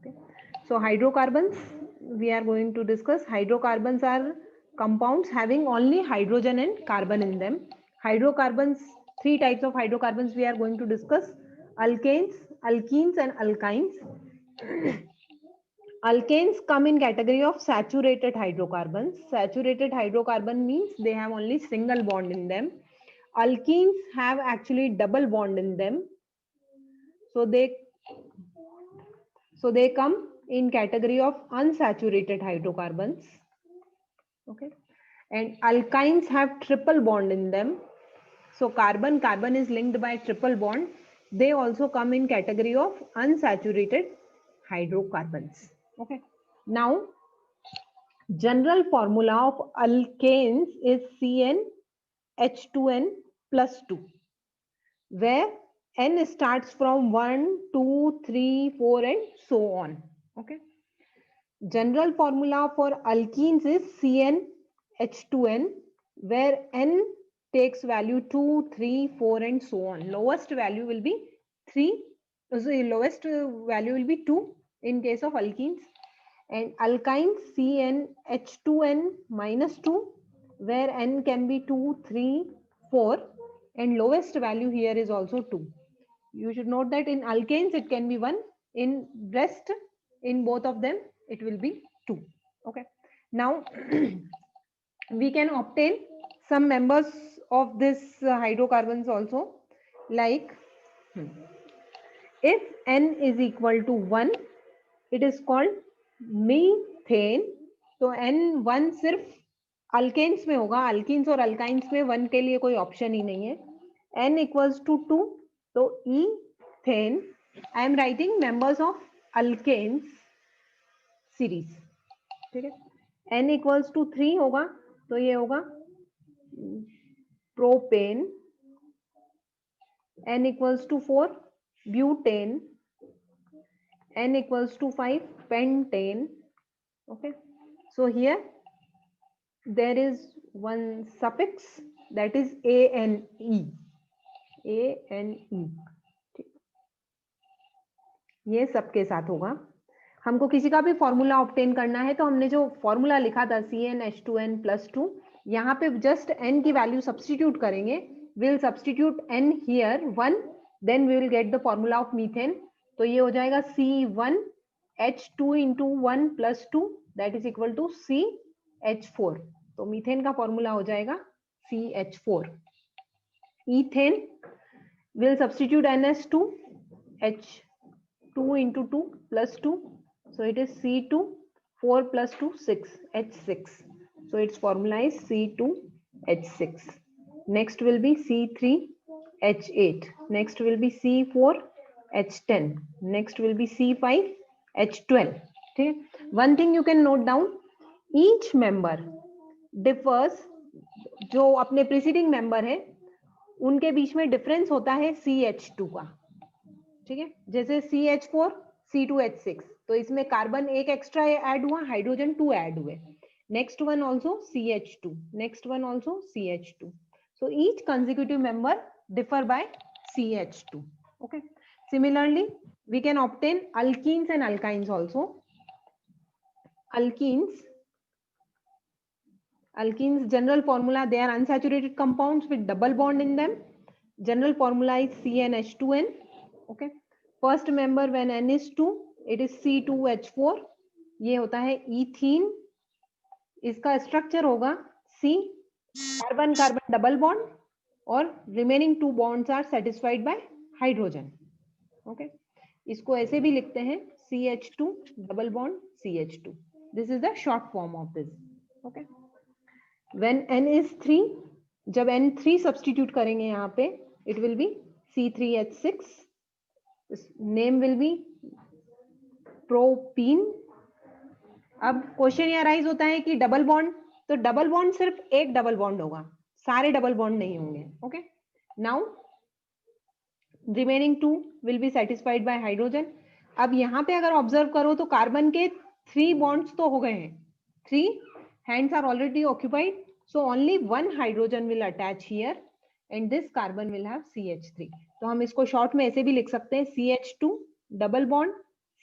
Okay. So hydrocarbons, we are going to discuss. Hydrocarbons are compounds having only hydrogen and carbon in them. Hydrocarbons, three types of hydrocarbons we are going to discuss: alkanes, alkenes, and alkynes. Alkanes come in category of saturated hydrocarbons. Saturated hydrocarbon means they have only single bond in them. Alkenes have actually double bond in them. So they come in category of unsaturated hydrocarbons. Okay. And alkynes have triple bond in them. So carbon is linked by triple bond. They also come in category of unsaturated hydrocarbons. Okay. Now, general formula of alkanes is CnH2n plus 2, where N starts from 1, 2, 3, 4 and so on. Okay. General formula for alkenes is CnH2n, where N takes value 2, 3, 4 and so on. Lowest value will be 3. So lowest value will be 2 in case of alkenes. And alkynes CnH2n minus 2, where N can be 2, 3, 4 and lowest value here is also 2. You should note that in alkanes it can be 1, in rest in both of them it will be 2. Okay. Now we can obtain some members of this hydrocarbons also, like if N is equal to 1, it is called methane. तो N1 सिर्फ alkanes में होगा, alkenes और alkynes में 1 के लिए कोई option ही नहीं है. N equals to 2, तो ethane. I am writing members of alkanes series. ठीक है. N equals to 3 होगा तो ये होगा propane. N equals to 4 butane. N equals to 5 pentane. Okay. So here there is one suffix, that is ANE. ANE. ये सबके साथ होगा. हमको किसी का भी फॉर्मूला ऑब्टेन करना है तो हमने जो फॉर्मूला लिखा था CnH2n plus 2, यहाँ पे जस्ट n की वैल्यू सब्स्टिट्यूट करेंगे. Will substitute n here 1, then we will get the formula of methane. तो ये हो जाएगा C1H2 into 1 plus 2, that is equal to CH4. तो मीथेन का फॉर्मूला हो जाएगा CH4. Ethane will substitute N as 2, H2 into 2 plus 2, so it is C2, 4 plus 2, 6, H6. So its formula is C2H6. Next will be C3H8. Next will be C4H10. Next will be C5H12. Okay. One thing you can note down, each member differs. जो अपने preceding member है उनके बीच में difference होता है CH2 का. ठीक है. जैसे CH4 C2H6, तो इसमें कार्बन एक एक्स्ट्रा ऐड हुआ, हाइड्रोजन 2 ऐड हुए. Next one also CH2, next one also CH2. So each consecutive member differ by CH2. Okay. Similarly, we can obtain alkenes and alkynes also. Alkenes general formula, they are unsaturated compounds with double bond in them. General formula is CnH2n. Okay. First member when N is 2, it is C2H4. ये होता है ethene. इसका structure होगा C, carbon carbon double bond और remaining 2 bonds are satisfied by hydrogen. Okay. इसको ऐसे भी लिखते हैं CH2 double bond CH2. This is the short form of this. Okay. When N is 3, जब N3 सब्स्टिट्यूट करेंगे यहाँ पे, it will be C3H6. Name will be propene. अब क्वेश्चन ये राइज होता है कि डबल बॉन्ड, तो डबल बॉन्ड सिर्फ एक डबल बॉन्ड होगा, सारे डबल बॉन्ड नहीं होंगे. Okay. Now remaining 2 will be satisfied by hydrogen. अब यहाँ पे अगर ऑब्जर्व करो तो कार्बन के 3 बॉन्ड्स तो हो गए हैं, 3 hands are already occupied, so only one hydrogen will attach here and this carbon will have CH3. तो हम इसको शॉर्ट में ऐसे भी लिख सकते हैं CH2 double bond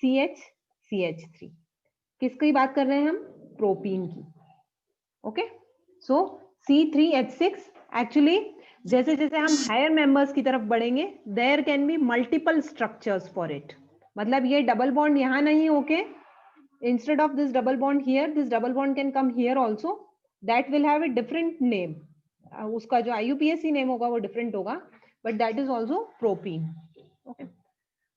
CH CH3. किसकी बात कर रहे हैं हम? प्रोपीन की. ओके, सो C3H6 एक्चुअली जैसे जैसे हम हायर मेंबर्स की तरफ बढ़ेंगे there can be multiple structures for it. मतलब ये डबल बॉन्ड यहाँ नहीं होके instead of this double bond here, this double bond can come here also. That will have a different name. उसका जो IUPAC name होगा वो different होगा, but that is also propene. Okay.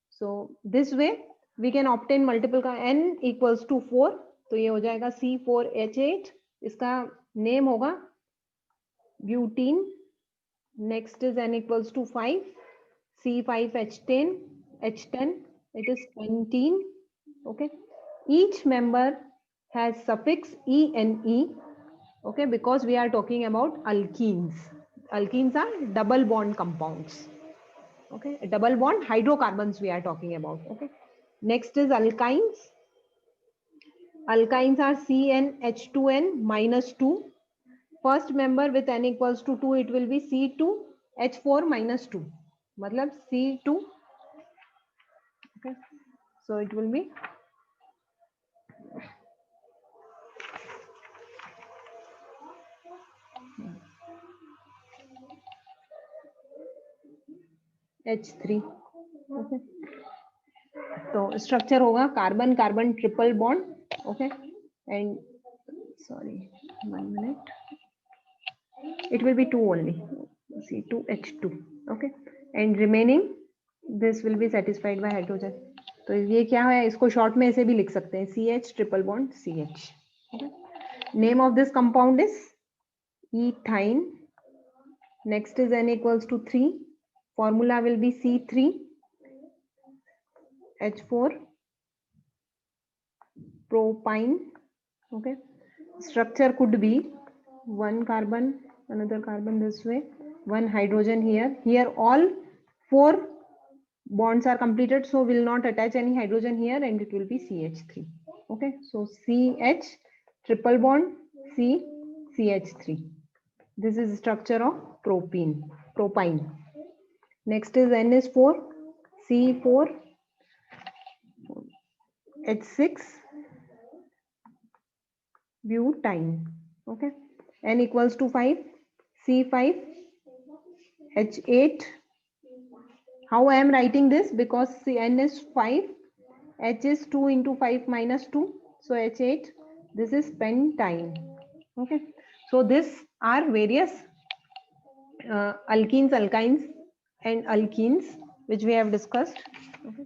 So this way we can obtain multiple का N equals to 4, तो ये हो जाएगा C4H8. इसका name होगा butene. Next is N equals to 5, C5H10, H10. It is pentene. Okay. Each member has suffix E, okay, because we are talking about alkenes. Alkenes are double bond compounds. Okay, double bond hydrocarbons we are talking about. Okay, next is alkynes. Alkynes are CnH2n minus 2. First member with N equals to 2, it will be C2H4 minus 2. Matlab C2. Okay, so it will be H3. Okay. तो structure होगा carbon carbon triple bond. Okay, and sorry 1 minute, it will be 2 only, C2H2. okay, and remaining this will be satisfied by hydrogen. तो ये क्या है, इसको short में ऐसे भी लिख सकते हैं CH triple bond CH. Name of this compound is ethyne. Next is N equals to 3. Formula will be C3H4 propine. Okay, structure could be 1 carbon, another carbon this way, 1 hydrogen here. Here all 4 bonds are completed, so will not attach any hydrogen here, and it will be CH3. Okay, so CH triple bond C CH3. This is structure of propine. Next is N is 4, C4 H6 butene. Okay, N equals to 5, C5 H8. How I am writing this? Because N is 5, H is 2 into 5 minus 2, so H8. This is pentine. Okay, so this are various alkenes, alkynes and alkenes which we have discussed. Okay.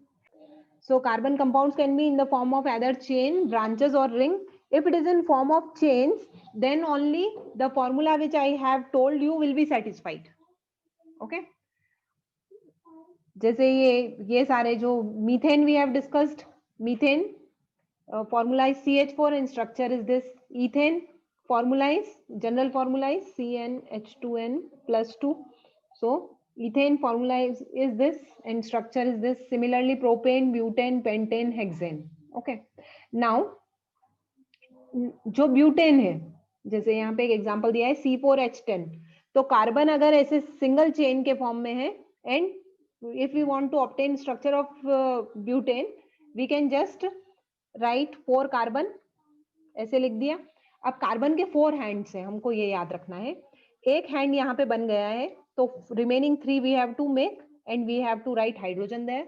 So carbon compounds can be in the form of either chain, branches or ring. If it is in form of chains, then only the formula which I have told you will be satisfied. Okay. जैसे ये सारे जो methane we have discussed, methane formula is CH4 and structure is this. Ethane formula is, general formula is CnH2n plus 2. So ethane formula is this and structure is this. Similarly propane, butane, pentane, hexane. Okay, now जो butane है, जैसे यहाँ पे एक example दिया है C4H10, तो carbon अगर ऐसे सिंगल चेन के फॉर्म में है and if we want to obtain structure of butane, we can just write 4 carbon, ऐसे लिख दिया. अब कार्बन के 4 हैंड्स हैं, हमको ये याद रखना है. एक हैंड यहाँ पे बन गया है, तो remaining 3 we have to make and we have to write hydrogen there.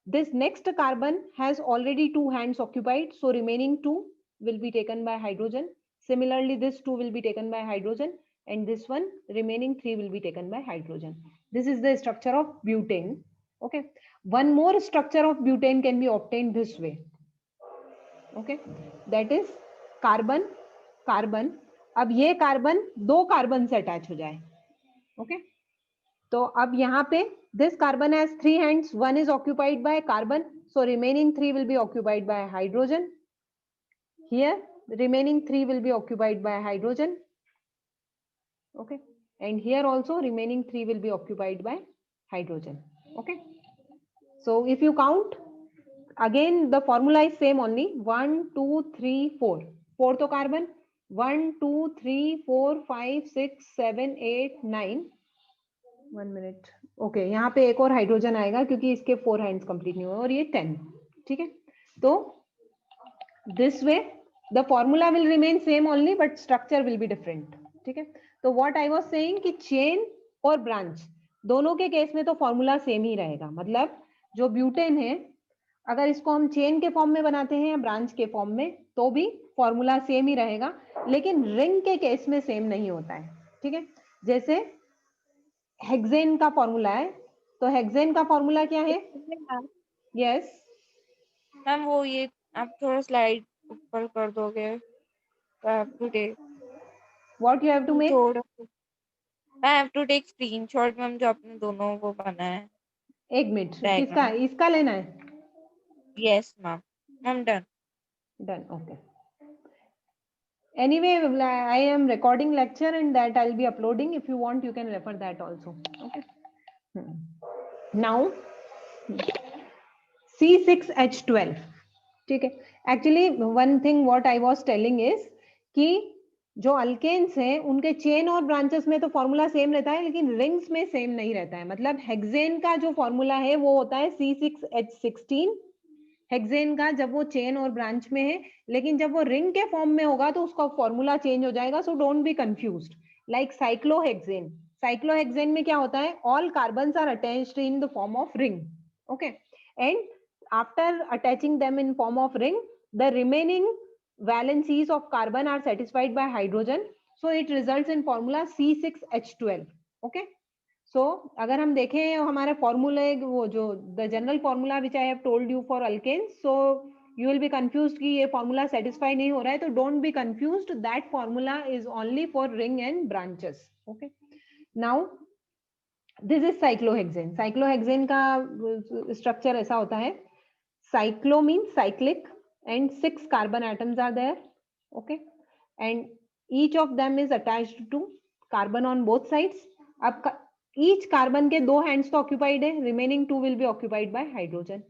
This next carbon has already 2 hands occupied, so remaining 2 will be taken by hydrogen. Similarly, this 2 will be taken by hydrogen, and this one remaining 3 will be taken by hydrogen. This is the structure of butane. Okay, one more structure of butane can be obtained this way. Okay, that is carbon carbon. अब ये carbon 2 carbon से attach हो जाए. Okay, तो अब यहाँ पे this carbon has 3 hands, 1 is occupied by carbon, so remaining 3 will be occupied by hydrogen. Here the remaining 3 will be occupied by hydrogen. Okay, and here also remaining 3 will be occupied by hydrogen. Okay, so if you count again, the formula is same only. 1 2 3 4, 4 तो carbon, 1 2 3 4 5 6 7 8 9. 1 minute. Okay, यहाँ पे एक और hydrogen आएगा क्योंकि इसके 4 hands complete नहीं हुए, और ये 10. ठीक है, तो this way the formula will remain same only but structure will be different. ठीक है, तो what I was saying कि chain और branch दोनों के केस में तो फॉर्मूला सेम ही रहेगा, मतलब जो ब्यूटेन है अगर इसको हम चेन के फॉर्म में बनाते हैं या ब्रांच के फॉर्म में तो भी फॉर्मूला सेम ही रहेगा, लेकिन रिंग के केस में सेम नहीं होता है। ठीक है, जैसे हेक्सेन का फॉर्मूला है, तो हेक्सेन का फॉर्मूला क्या है? यस मैम वो ये आप थोड़ा स्लाइड ऊपर कर दोगे to take what you have to make? थोड़ा I have to take screenshot ma'am जो आपने दोनों वो बना है एक मिनट, किसका? डायग्राम। इसका लेना है? Yes ma'am, ma'am done. Done, okay. Anyway, I am recording lecture and that I'll be uploading. If you want, you can refer that also. Okay. Now, C6H12. ठीक है, actually one thing what I was telling is कि जो alkanes हैं उनके chain और branches में तो formula same रहता है, लेकिन रिंग्स में सेम नहीं रहता है। मतलब हेक्सेन का जो फॉर्मूला है वो होता है C6H16 हेक्सेन का, जब वो चेन और ब्रांच में है, लेकिन जब वो रिंग के फॉर्म में होगा तो उसका फॉर्मूला चेंज हो जाएगा। So don't be confused. Like cyclohexane, cyclohexane में क्या होता है? All carbons are attached in the form of ring. Okay, and after attaching them in form of ring, the remaining valencies of carbon are satisfied by hydrogen, so it results in formula C6H12. okay, so अगर हम देखें हमारे फॉर्मूले वो जो the general formula which I have told you for alkanes, so you will be confused कि ये formula satisfy नहीं हो रहा है, तो don't be confused, that formula is only for ring and branches. okay, now this is cyclohexane. cyclohexane का structure ऐसा होता है, cyclo means cyclic and 6 carbon atoms are there. okay, and each of them is attached to carbon on both sides. अब each carbon के दो hands तो occupied है, remaining 2 will be occupied by hydrogen.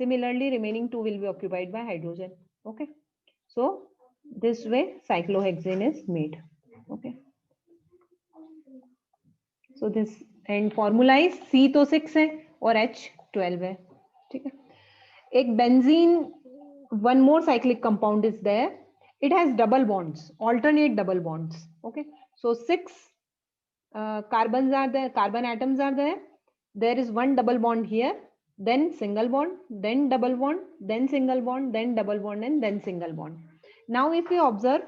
Similarly remaining 2 will be occupied by hydrogen. okay, so this way cyclohexane is made. okay, so this and formula is C तो 6 है और H 12 है. ठीक है, एक benzene, one more cyclic compound is there. It has double bonds, alternate double bonds. okay, so 6 carbons are there, carbon atoms are there. There is one double bond here, then single bond, then double bond, then single bond, then double bond, and then single bond. Now if you observe,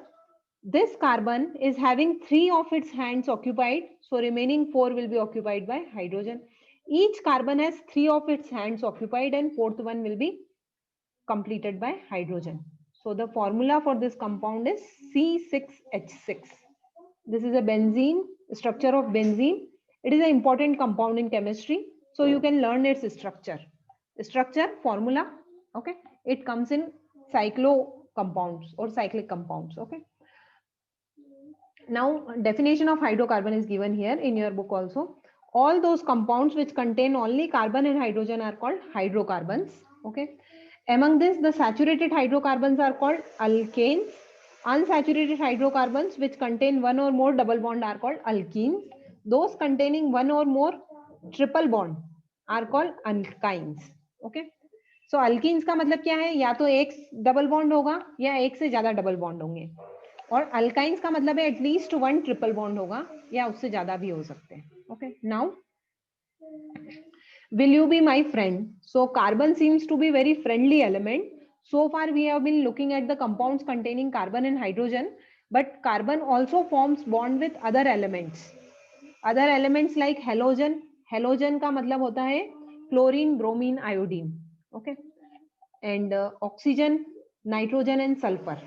this carbon is having 3 of its hands occupied, so remaining 4 will be occupied by hydrogen. Each carbon has 3 of its hands occupied and fourth one will be completed by hydrogen. So the formula for this compound is C6H6. This is a benzene, structure of benzene. It is an important compound in chemistry, so you can learn its structure. Structure formula, okay? It comes in cyclo compounds or cyclic compounds. okay? Now definition of hydrocarbon is given here in your book also. All those compounds which contain only carbon and hydrogen are called hydrocarbons. okay, among this the saturated hydrocarbons are called alkanes. Unsaturated hydrocarbons which contain one or more double bond are called alkenes. Those containing one or more triple bond are called alkynes. okay, so alkenes का मतलब क्या है? या तो एक double bond होगा या एक से ज्यादा डबल बॉन्ड होंगे, और अल्काइंस का मतलब है एटलीस्ट वन ट्रिपल बॉन्ड होगा या उससे ज्यादा भी हो सकते हैं. Okay, now will you be my friend? So carbon seems to be very friendly element. So far we have been looking at the compounds containing carbon and hydrogen, but carbon also forms bond with other elements. Other elements like halogen. Halogen का मतलब होता है chlorine, bromine, iodine. Okay, and oxygen, nitrogen and sulphur,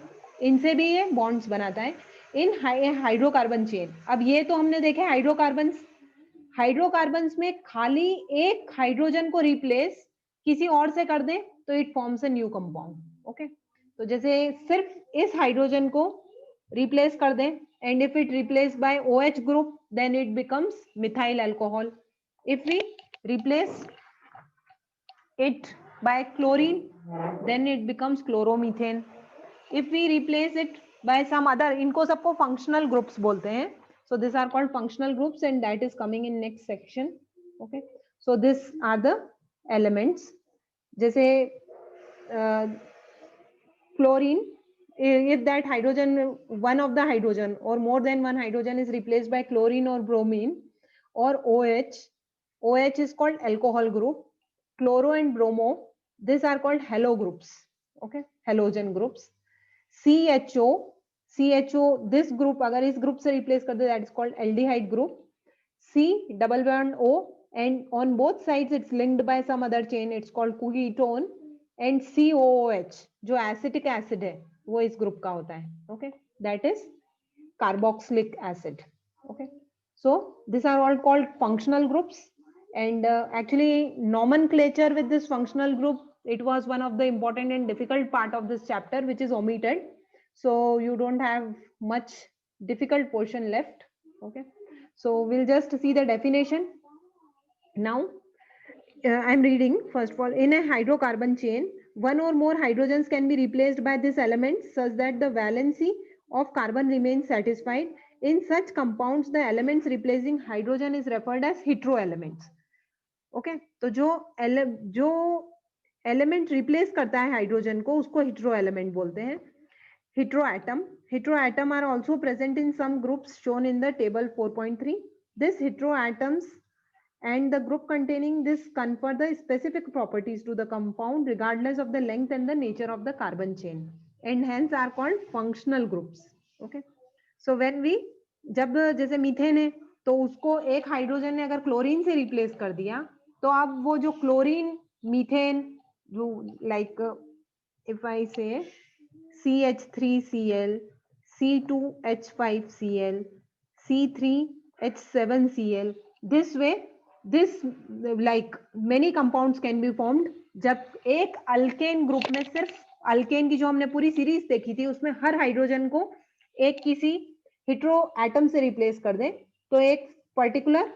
इनसे भी ये bonds बनाता है इन hydrocarbon chain. अब ये तो हमने देखे हाइड्रोकार्बन्स. हाइड्रोकार्बन्स में खाली एक हाइड्रोजन को रिप्लेस किसी और से कर दें तो it forms a new compound. Okay, तो जैसे सिर्फ इस हाइड्रोजन को रिप्लेस कर दें, and if it replace by OH group then it becomes methyl alcohol. If we replace it by chlorine then it becomes chloromethane. if we replace it by some other, इनको सबको functional groups बोलते हैं, so these are called functional groups and that is coming in next section. okay, so these are the elements. जैसे chlorine, if that hydrogen, one of the hydrogen or more than one hydrogen is replaced by chlorine or bromine or OH, OH is called alcohol group. Chloro and bromo, these are called halo groups. Okay, halogen groups. CHO, CHO, this group अगर इस group से replace कर दे, that is called aldehyde group. C double bond O, and on both sides it's linked by some other chain, it's called ketone. And COOH जो acetic acid है वो इस group का होता है. Okay, that is carboxylic acid. Okay, so these are all called functional groups. And actually nomenclature with this functional group, it was one of the important and difficult part of this chapter, which is omitted, so you don't have much difficult portion left. Okay, so we'll just see the definition now. I'm reading. First of all, in a hydrocarbon chain, one or more hydrogens can be replaced by this element such that the valency of carbon remains satisfied. In such compounds, the elements replacing hydrogen is referred as hetero elements. Okay, तो जो element replace करता है hydrogen को उसको hetero element बोलते हैं. Heteroatom are also present in some groups shown in the table 4.3. This heteroatoms and the group containing this confer the specific properties to the compound regardless of the length and the nature of the carbon chain, and hence are called functional groups. Okay, so when we, जब जैसे methane है तो उसको एक hydrogen ने अगर chlorine से replace कर दिया तो अब वो जो क्लोरीन मीथेन जो लाइक इफ आई से CH3Cl, C2H5Cl, C3H7Cl, this way this like many compounds can be formed. जब एक अल्केन ग्रुप में, सिर्फ अल्केन की जो हमने पूरी सीरीज देखी थी उसमें हर हाइड्रोजन को एक किसी हेटेरो एटम से रिप्लेस कर दें तो एक पर्टिकुलर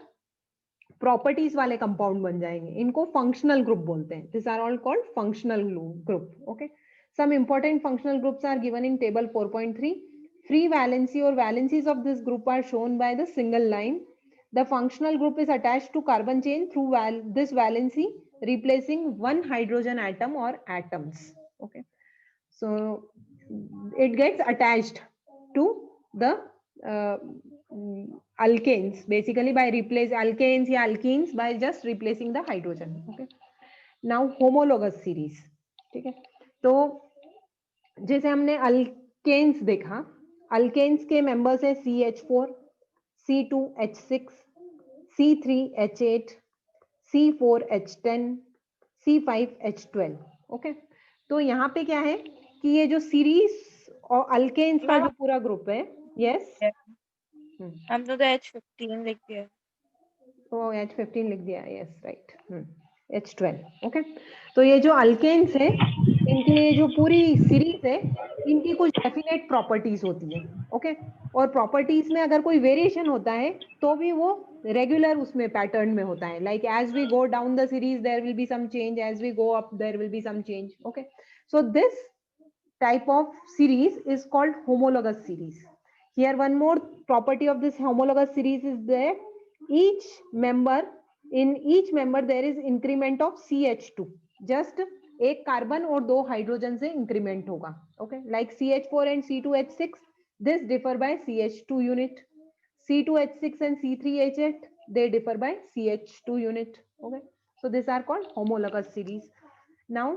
प्रॉपर्टीज वाले कंपाउंड बन जाएंगे. इनको फंक्शनल ग्रुप बोलते हैं. This are all called functional group. Okay, some important functional groups are given in table 4.3. Free valency or valencies of this group are shown by the single line. The functional group is attached to carbon chain through this valency, replacing one hydrogen atom or atoms. Okay, so it gets attached to the alkanes basically by replace alkanes या alkenes by just replacing the hydrogen. Okay, now homologous series. ठीक है, तो जैसे हमने alkanes देखा, alkanes के members है CH4, C2H6, C3H8, C4H10, C5H12. Okay, तो यहाँ पे क्या है कि ये जो सीरीज और अल्केन्स का जो पूरा ग्रुप है, यस हमने तो H15 लिख दिया. तो H15 लिख दिया, यस राइट. H12. ओके, तो ये जो अल्केन्स है इनकी ये जो पूरी सीरीज है इनकी कुछ डेफिनेट प्रॉपर्टीज होती है. ओके, और प्रॉपर्टीज में अगर कोई वेरिएशन होता है तो भी वो रेगुलर उसमें पैटर्न में होता है. Like as we go down the series there will be some change, as we go up there will be some change. Okay, so this type of series is called homologous series. Here one more property of this homologous series is there. In each member there is increment of CH2. Just एक carbon और दो hydrogen से increment होगा. Okay, like CH4 and C2H6, this differ by CH2 unit. C2H6 and C3H8, they differ by CH2 unit. Okay, so these are called homologous series. Now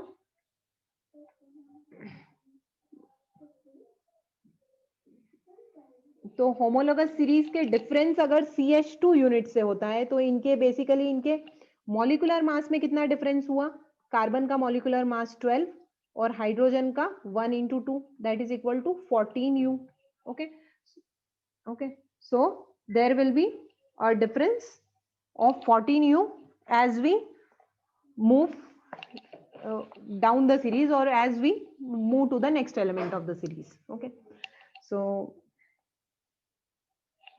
तो homologous series के difference अगर CH2 unit से होता है तो इनके basically इनके molecular mass में कितना डिफरेंस हुआ. कार्बन का मॉलिक्यूलर मास 12 और हाइड्रोजन का 1 into 2 that is equal to 14U. Okay, okay, so there will be a difference of 14U as we move down the series or as we move to the next element of the series. Okay, so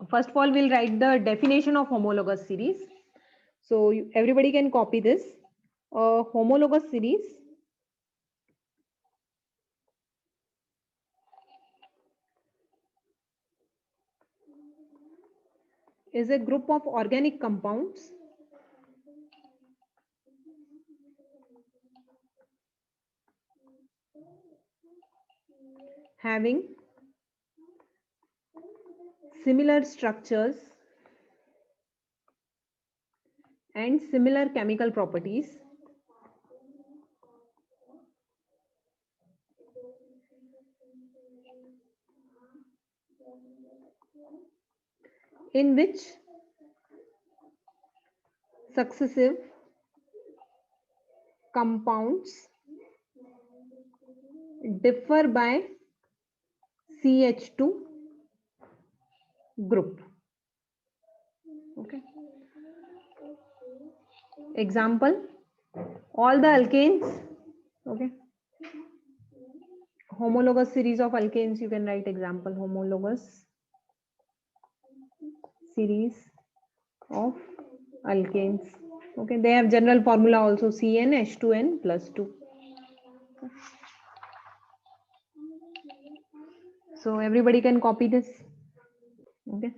first of all we'll write the definition of homologous series, so everybody can copy this. Homologous series is a group of organic compounds having similar structures and similar chemical properties in which successive compounds differ by CH2 group. Okay. Example, all the alkanes, okay. Homologous series of alkanes, you can write example, homologous series of alkanes. Okay, they have general formula also, CnH2n plus 2. So everybody can copy this. Okay,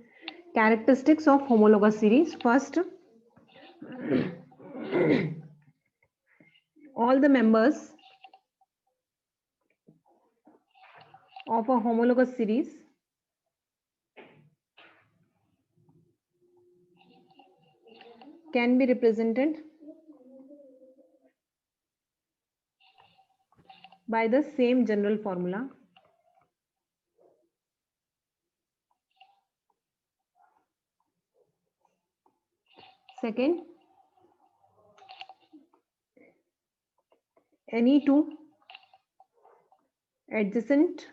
characteristics of homologous series. First, all the members of a homologous series can be represented by the same general formula. Second, any two adjacent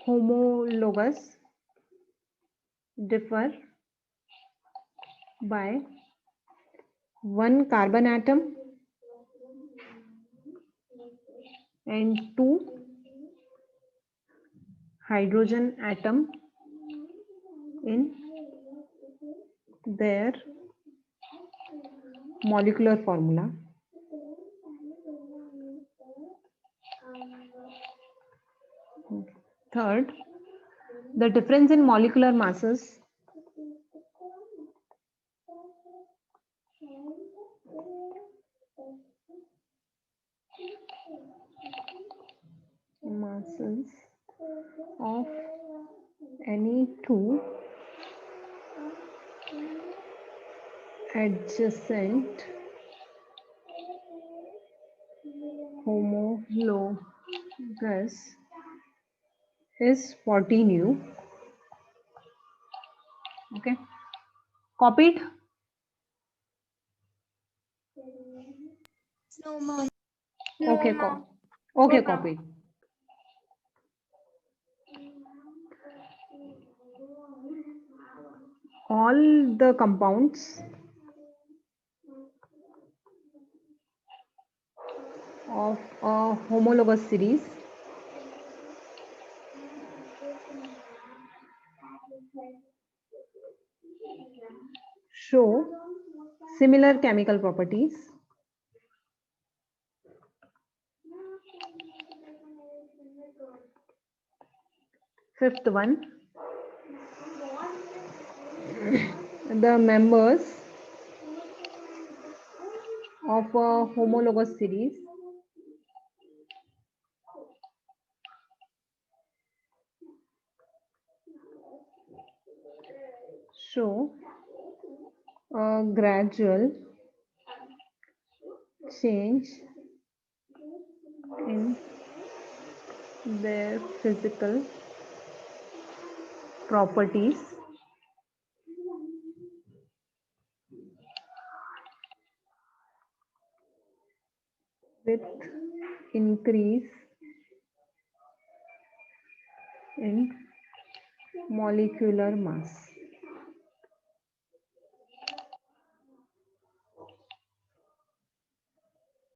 homologous differ by one carbon atom and two hydrogen atom in their molecular formula. Third, the difference in molecular masses of any two adjacent homologous is 14 U. Okay, copied? No, ma'am. Okay, okay, copied. All the compounds of a homologous series show similar chemical properties Fifth one, the members of a homologous series show a gradual change in their physical properties with increase in molecular mass.